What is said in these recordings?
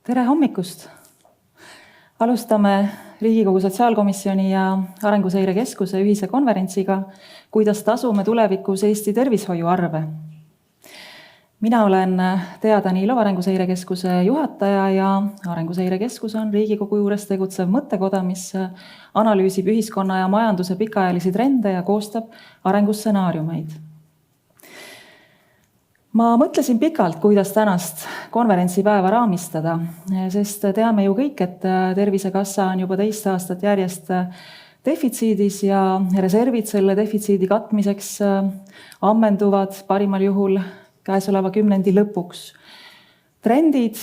Tere hommikust! Alustame Riigikogu Sotsiaalkomisjoni ja Arenguseire Keskuse ühise konverentsiga, kuidas tasume tulevikus Eesti tervishoiuarve. Mina olen Tea Danilov, Arenguseire Keskuse juhataja ja Arenguseire Keskus on Riigikogu juures tegutsev mõttekoda, mis analüüsib ühiskonna ja majanduse pikaajalisi trende ja koostab arengustsenaariumeid. Ma mõtlesin pikalt, kuidas tänast konverentsipäeva raamistada, sest teame ju kõik, et Tervisekassa on juba teist aastat järjest defitsiidis ja reservid selle defitsiidi katmiseks ammenduvad parimal juhul käesoleva kümnendi lõpuks. Trendid,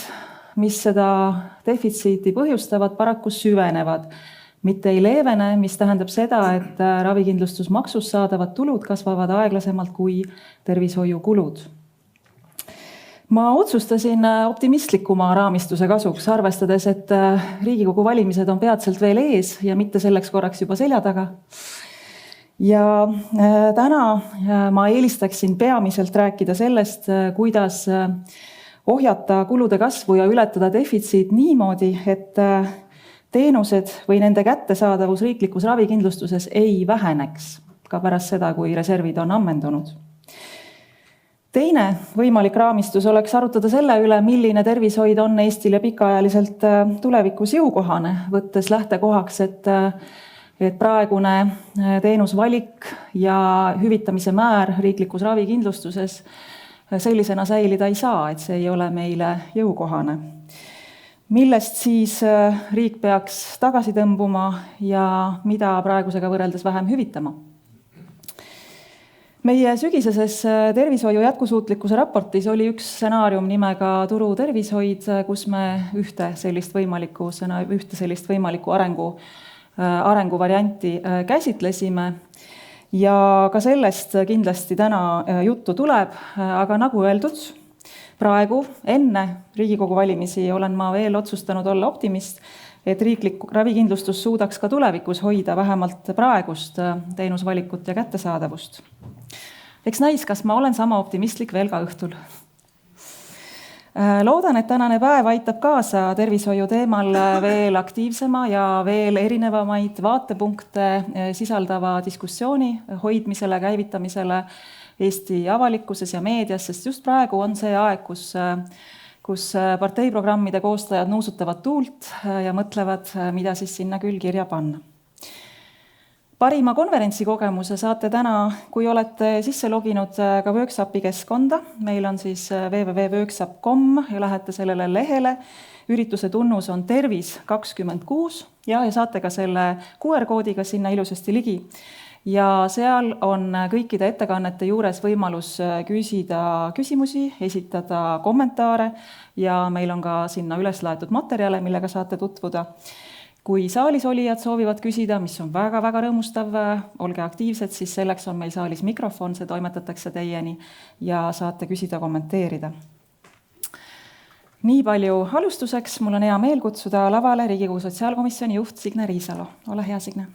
mis seda defitsiiti põhjustavad, paraku süvenevad. Mitte ei leevene, mis tähendab seda, et ravikindlustusmaksust saadavad tulud kasvavad aeglasemalt kui tervishoiukulud. Ma otsustasin optimistlikuma raamistuse kasuks, arvestades, et Riigikogu valimised on peatselt veel ees ja mitte selleks korraks juba selja taga. Ja täna ma eelistaksin peamiselt rääkida sellest, kuidas ohjata kulude kasvu ja ületada defitsiit niimoodi, et teenused või nende kättesaadavus riiklikus ravikindlustuses ei väheneks ka pärast seda, kui reservid on ammendunud. Teine võimalik raamistus oleks arutada selle üle, milline tervishoid on Eestile pikaajaliselt tulevikus jõukohane, võttes lähtekohaks, et praegune teenusvalik ja hüvitamise määr riiklikus ravikindlustuses sellisena säilida ei saa, et see ei ole meile jõukohane. Millest siis riik peaks tagasi tõmbuma ja mida praegusega võrreldes vähem hüvitama? Meie sügiseses tervishoiu jätkusuutlikkuse raportis oli üks stsenaarium nimega turutervishoid, kus me ühte sellist võimalikku arenguvarianti käsitlesime. Ja ka sellest kindlasti täna juttu tuleb, aga nagu öeldud, praegu enne Riigikogu valimisi olen ma veel otsustanud olla optimist, et riiklik ravikindlustus suudaks ka tulevikus hoida vähemalt praegust teenusvalikut ja kättesaadavust. Eks näis, kas ma olen sama optimistlik veel ka õhtul. Loodan, et tänane päev aitab kaasa tervishoiu teemal veel aktiivsema ja veel erinevamaid vaatepunkte sisaldava diskussiooni hoidmisele, käivitamisele Eesti avalikkuses ja meedias, sest just praegu on see aeg, kus parteiprogrammide koostajad nuusutavad tuult ja mõtlevad, mida siis sinna küll kirja panna. Parima konverentsikogemuse saate täna, kui olete sisse loginud ka Workshopi keskkonda. Meil on siis www.workshop.com ja lähete sellele lehele. Ürituse tunnus on tervis26 ja saate ka selle QR-koodiga sinna ilusasti ligi. Ja seal on kõikide ettekannete juures võimalus küsida küsimusi, esitada kommentaare ja meil on ka sinna üles laetud materjale, millega saate tutvuda. Kui saalis olijad soovivad küsida, mis on väga-väga rõõmustav, olge aktiivsed, siis selleks on meil saalis mikrofon, see toimetatakse teieni ja saate küsida, kommenteerida. Nii palju alustuseks, mul on hea meel kutsuda lavale Riigikogu Sotsiaalkomisjoni juht Signe Riisalo. Ole hea, Signe!